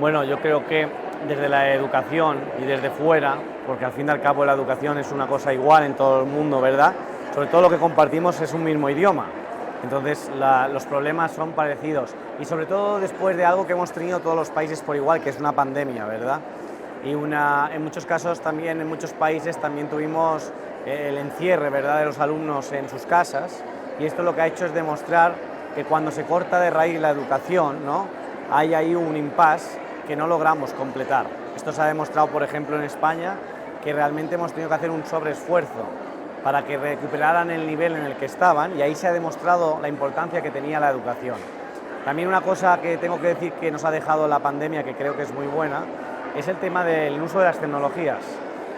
Bueno, yo creo que desde la educación y desde fuera, porque al fin y al cabo la educación es una cosa igual en todo el mundo, ¿verdad? Sobre todo lo que compartimos es un mismo idioma, entonces los problemas son parecidos y sobre todo después de algo que hemos tenido todos los países por igual, que es una pandemia, ¿verdad? Y en muchos casos también, en muchos países también tuvimos el encierre, ¿verdad?, de los alumnos en sus casas, y esto lo que ha hecho es demostrar que cuando se corta de raíz la educación, ¿no?, hay ahí un impasse que no logramos completar. Esto se ha demostrado, por ejemplo, en España, que realmente hemos tenido que hacer un sobreesfuerzo para que recuperaran el nivel en el que estaban, y ahí se ha demostrado la importancia que tenía la educación. También una cosa que tengo que decir que nos ha dejado la pandemia, que creo que es muy buena, es el tema del uso de las tecnologías.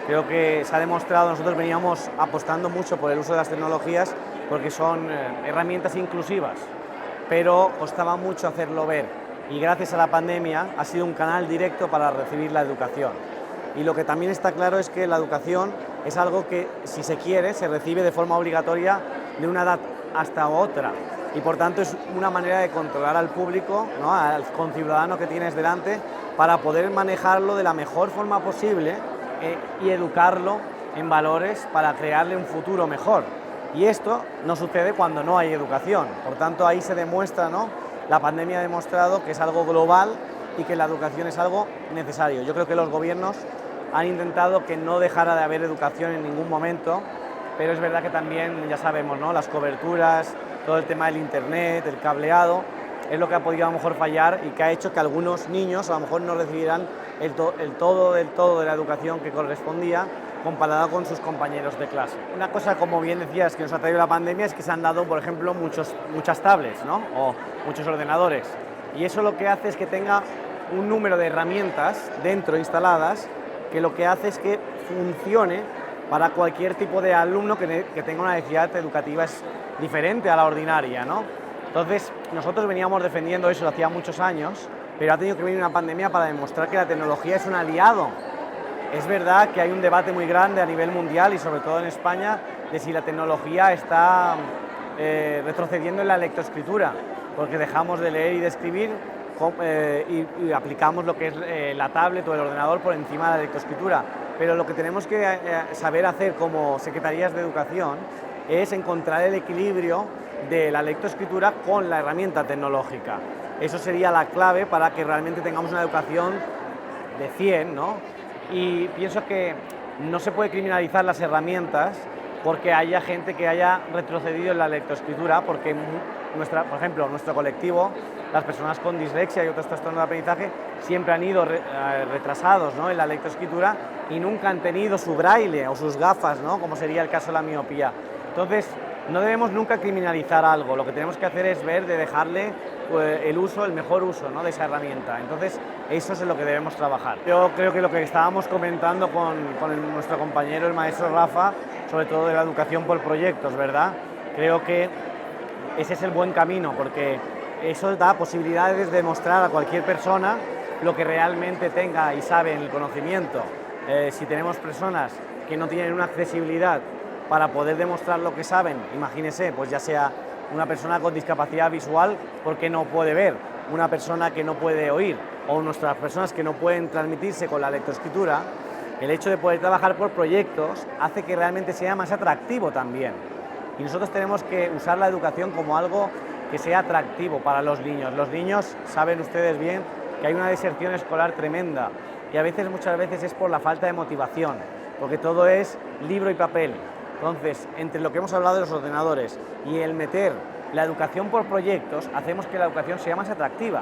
Creo que se ha demostrado, nosotros veníamos apostando mucho por el uso de las tecnologías porque son herramientas inclusivas, pero costaba mucho hacerlo ver, y gracias a la pandemia ha sido un canal directo para recibir la educación. Y lo que también está claro es que la educación es algo que, si se quiere, se recibe de forma obligatoria de una edad hasta otra, y por tanto es una manera de controlar al público, ¿no?, al conciudadano que tienes delante, para poder manejarlo de la mejor forma posible y educarlo en valores para crearle un futuro mejor. Y esto no sucede cuando no hay educación, por tanto ahí se demuestra, ¿no?, la pandemia ha demostrado que es algo global y que la educación es algo necesario. Yo creo que los gobiernos han intentado que no dejara de haber educación en ningún momento, pero es verdad que también, ya sabemos, ¿no?, las coberturas, todo el tema del internet, el cableado, es lo que ha podido a lo mejor fallar y que ha hecho que algunos niños a lo mejor no recibieran el todo de la educación que correspondía comparado con sus compañeros de clase. Una cosa, como bien decías, que nos ha traído la pandemia es que se han dado, por ejemplo, muchas tablets, ¿no?, o muchos ordenadores, y eso lo que hace es que tenga un número de herramientas dentro instaladas que lo que hace es que funcione para cualquier tipo de alumno que tenga una necesidad educativa diferente a la ordinaria, ¿no? Entonces, nosotros veníamos defendiendo eso hacía muchos años, pero ha tenido que venir una pandemia para demostrar que la tecnología es un aliado. Es verdad que hay un debate muy grande a nivel mundial y sobre todo en España de si la tecnología está retrocediendo en la lectoescritura, porque dejamos de leer y de escribir y aplicamos lo que es la tablet o el ordenador por encima de la lectoescritura. Pero lo que tenemos que saber hacer como secretarías de educación es encontrar el equilibrio de la lectoescritura con la herramienta tecnológica. Eso sería la clave para que realmente tengamos una educación de 100, ¿no? Y pienso que no se puede criminalizar las herramientas porque haya gente que haya retrocedido en la lectoescritura, porque por ejemplo, nuestro colectivo, las personas con dislexia y otros trastornos de aprendizaje, siempre han ido retrasados, ¿no?, en la lectoescritura y nunca han tenido su braille o sus gafas, ¿no?, como sería el caso de la miopía. Entonces, no debemos nunca criminalizar algo, lo que tenemos que hacer es ver de dejarle el mejor uso, ¿no?, de esa herramienta. Entonces, eso es en lo que debemos trabajar. Yo creo que lo que estábamos comentando con nuestro compañero, el maestro Rafa, sobre todo de la educación por proyectos, ¿verdad? Creo que ese es el buen camino, porque eso da posibilidades de mostrar a cualquier persona lo que realmente tenga y sabe en el conocimiento. Si tenemos personas que no tienen una accesibilidad para poder demostrar lo que saben, imagínese, pues ya sea una persona con discapacidad visual porque no puede ver, una persona que no puede oír, o nuestras personas que no pueden transmitirse con la lectoescritura, el hecho de poder trabajar por proyectos hace que realmente sea más atractivo también. Y nosotros tenemos que usar la educación como algo que sea atractivo para los niños. Los niños, saben ustedes bien, que hay una deserción escolar tremenda y muchas veces es por la falta de motivación, porque todo es libro y papel. Entonces, entre lo que hemos hablado de los ordenadores y el meter la educación por proyectos, hacemos que la educación sea más atractiva.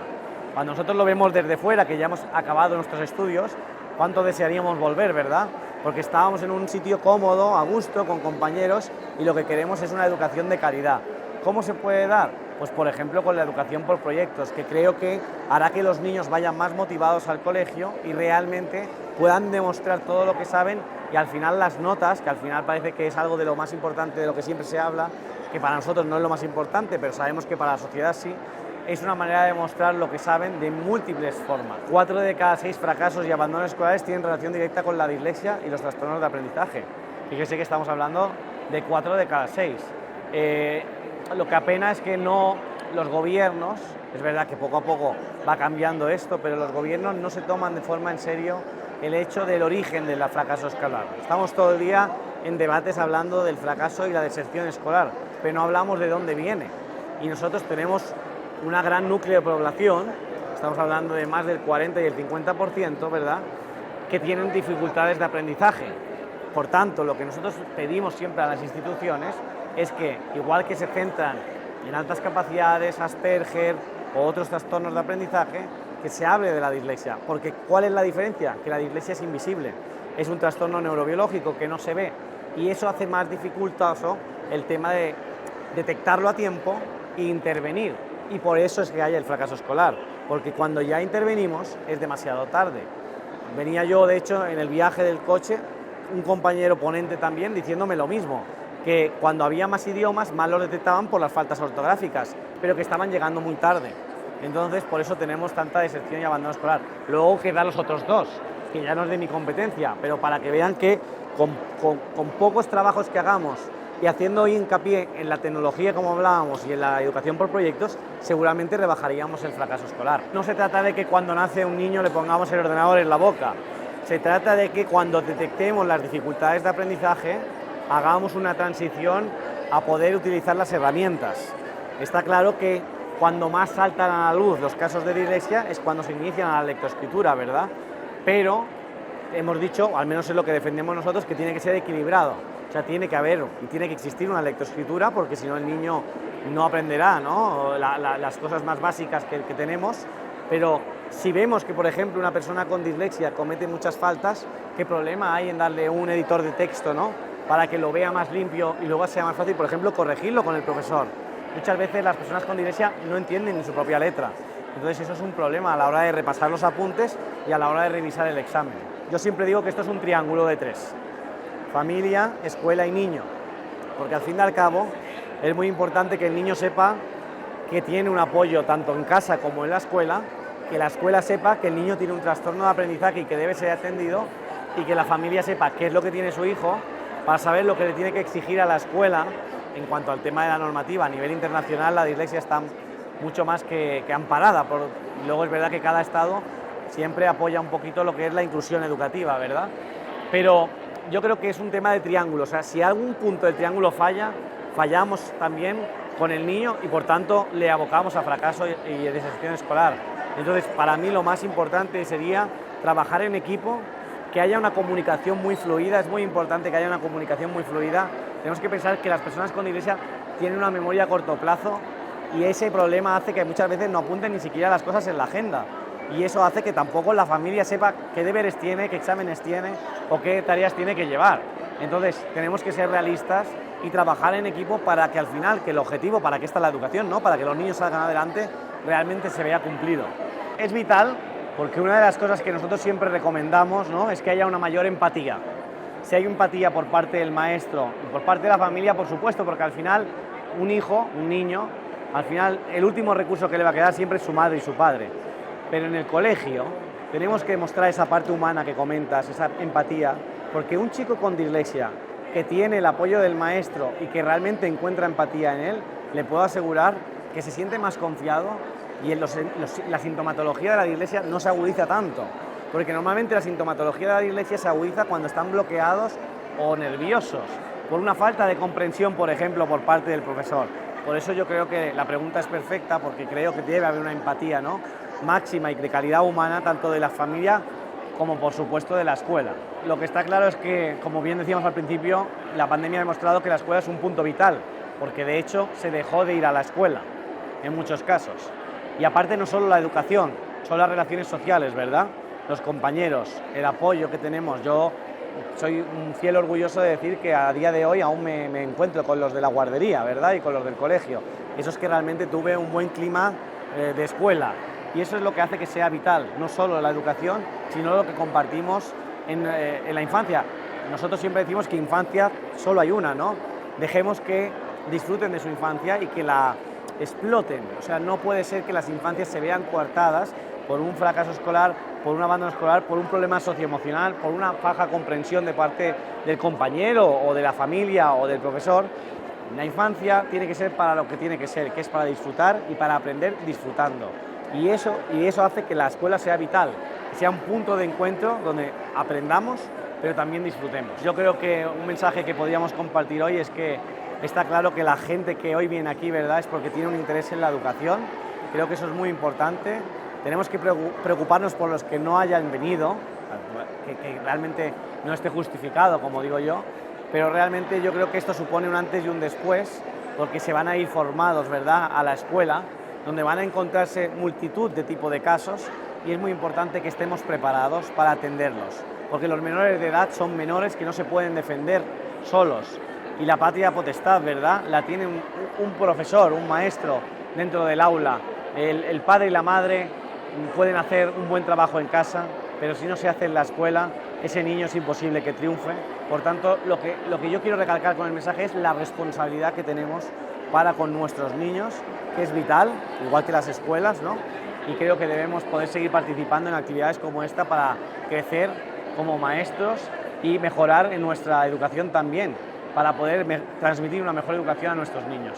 Cuando nosotros lo vemos desde fuera, que ya hemos acabado nuestros estudios, ¿cuánto desearíamos volver, verdad? Porque estábamos en un sitio cómodo, a gusto, con compañeros, y lo que queremos es una educación de calidad. ¿Cómo se puede dar? Pues por ejemplo con la educación por proyectos, que creo que hará que los niños vayan más motivados al colegio y realmente puedan demostrar todo lo que saben, y al final las notas, que al final parece que es algo de lo más importante, de lo que siempre se habla, que para nosotros no es lo más importante, pero sabemos que para la sociedad sí, es una manera de demostrar lo que saben de múltiples formas. 4 de cada 6 fracasos y abandonos escolares tienen relación directa con la dislexia y los trastornos de aprendizaje. Fíjese que estamos hablando de 4 de cada 6. Lo que apena es que no los gobiernos, es verdad que poco a poco va cambiando esto, pero los gobiernos no se toman de forma en serio el hecho del origen del fracaso escolar. Estamos todo el día en debates hablando del fracaso y la deserción escolar, pero no hablamos de dónde viene. Y nosotros tenemos una gran núcleo de población, estamos hablando de más del 40 y el 50%, ¿verdad?, que tienen dificultades de aprendizaje. Por tanto, lo que nosotros pedimos siempre a las instituciones es que, igual que se centran en altas capacidades, Asperger o otros trastornos de aprendizaje, que se hable de la dislexia. Porque ¿cuál es la diferencia? Que la dislexia es invisible, es un trastorno neurobiológico que no se ve, y eso hace más dificultoso el tema de detectarlo a tiempo e intervenir. Y por eso es que hay el fracaso escolar, porque cuando ya intervenimos es demasiado tarde. Venía yo, de hecho, en el viaje del coche, un compañero ponente también diciéndome lo mismo, que cuando había más idiomas más los detectaban por las faltas ortográficas, pero que estaban llegando muy tarde. Entonces, por eso tenemos tanta deserción y abandono escolar. Luego quedan los otros dos, que ya no es de mi competencia, pero para que vean que con pocos trabajos que hagamos y haciendo hincapié en la tecnología, como hablábamos, y en la educación por proyectos, seguramente rebajaríamos el fracaso escolar. No se trata de que cuando nace un niño le pongamos el ordenador en la boca. Se trata de que cuando detectemos las dificultades de aprendizaje, hagamos una transición a poder utilizar las herramientas. Está claro que cuando más saltan a la luz los casos de dislexia es cuando se inicia la lectoescritura, ¿verdad? Pero hemos dicho, al menos es lo que defendemos nosotros, que tiene que ser equilibrado. O sea, tiene que haber y tiene que existir una lectoescritura, porque si no el niño no aprenderá, ¿no?, las cosas más básicas que tenemos. Pero si vemos que, por ejemplo, una persona con dislexia comete muchas faltas, ¿qué problema hay en darle un editor de texto, ¿no?, para que lo vea más limpio y luego sea más fácil, por ejemplo, corregirlo con el profesor? Muchas veces las personas con dislexia no entienden ni su propia letra. Entonces eso es un problema a la hora de repasar los apuntes y a la hora de revisar el examen. Yo siempre digo que esto es un triángulo de tres: familia, escuela y niño. Porque al fin y al cabo es muy importante que el niño sepa que tiene un apoyo tanto en casa como en la escuela, que la escuela sepa que el niño tiene un trastorno de aprendizaje y que debe ser atendido, y que la familia sepa qué es lo que tiene su hijo para saber lo que le tiene que exigir a la escuela. En cuanto al tema de la normativa, a nivel internacional la dislexia está mucho más que amparada. Luego es verdad que cada estado siempre apoya un poquito lo que es la inclusión educativa, ¿verdad? Pero yo creo que es un tema de triángulo. O sea, si algún punto del triángulo falla, fallamos también con el niño y por tanto le abocamos a fracaso y deserción escolar. Entonces, para mí lo más importante sería trabajar en equipo, que haya una comunicación muy fluida. Es muy importante que haya una comunicación muy fluida. Tenemos que pensar que las personas con dislexia tienen una memoria a corto plazo, y ese problema hace que muchas veces no apunten ni siquiera las cosas en la agenda, y eso hace que tampoco la familia sepa qué deberes tiene, qué exámenes tiene o qué tareas tiene que llevar. Entonces tenemos que ser realistas y trabajar en equipo para que al final, que el objetivo, para que está la educación, ¿no?, para que los niños salgan adelante, realmente se vea cumplido. Es vital, porque una de las cosas que nosotros siempre recomendamos, ¿no?, es que haya una mayor empatía. Si hay empatía por parte del maestro y por parte de la familia, por supuesto, porque al final un hijo, un niño, al final el último recurso que le va a quedar siempre es su madre y su padre. Pero en el colegio tenemos que mostrar esa parte humana que comentas, esa empatía, porque un chico con dislexia que tiene el apoyo del maestro y que realmente encuentra empatía en él, le puedo asegurar que se siente más confiado, y la sintomatología de la dislexia no se agudiza tanto. Porque normalmente la sintomatología de la dislexia se agudiza cuando están bloqueados o nerviosos, por una falta de comprensión, por ejemplo, por parte del profesor. Por eso yo creo que la pregunta es perfecta, porque creo que debe haber una empatía, ¿no?, máxima y de calidad humana, tanto de la familia como, por supuesto, de la escuela. Lo que está claro es que, como bien decíamos al principio, la pandemia ha demostrado que la escuela es un punto vital, porque de hecho se dejó de ir a la escuela en muchos casos. Y aparte, no solo la educación, son las relaciones sociales, ¿verdad?, los compañeros, el apoyo que tenemos. Yo soy un fiel orgulloso de decir que a día de hoy aún me encuentro con los de la guardería, ¿verdad?, y con los del colegio. Eso es que realmente tuve un buen clima de escuela, y eso es lo que hace que sea vital, no solo la educación, sino lo que compartimos en la infancia. Nosotros siempre decimos que infancia solo hay una, ¿no? Dejemos que disfruten de su infancia y que la exploten. O sea, no puede ser que las infancias se vean coartadas por un fracaso escolar, por un abandono escolar, por un problema socioemocional, por una baja comprensión de parte del compañero o de la familia o del profesor, La infancia tiene que ser para lo que tiene que ser, que es para disfrutar y para aprender disfrutando. Y eso hace que la escuela sea vital, que sea un punto de encuentro donde aprendamos, pero también disfrutemos. Yo creo que un mensaje que podríamos compartir hoy es que está claro que la gente que hoy viene aquí, ¿verdad?, es porque tiene un interés en la educación. Creo que eso es muy importante. Tenemos que preocuparnos por los que no hayan venido, que realmente no esté justificado, como digo yo, pero realmente yo creo que esto supone un antes y un después, porque se van a ir formados, ¿verdad?, a la escuela, donde van a encontrarse multitud de tipos de casos y es muy importante que estemos preparados para atenderlos, porque los menores de edad son menores que no se pueden defender solos y la patria potestad, ¿verdad?, la tiene un profesor, un maestro dentro del aula. El padre y la madre pueden hacer un buen trabajo en casa, pero si no se hace en la escuela, ese niño es imposible que triunfe. Por tanto, lo que yo quiero recalcar con el mensaje es la responsabilidad que tenemos para con nuestros niños, que es vital, igual que las escuelas, ¿no? Y creo que debemos poder seguir participando en actividades como esta para crecer como maestros y mejorar en nuestra educación también, para poder transmitir una mejor educación a nuestros niños.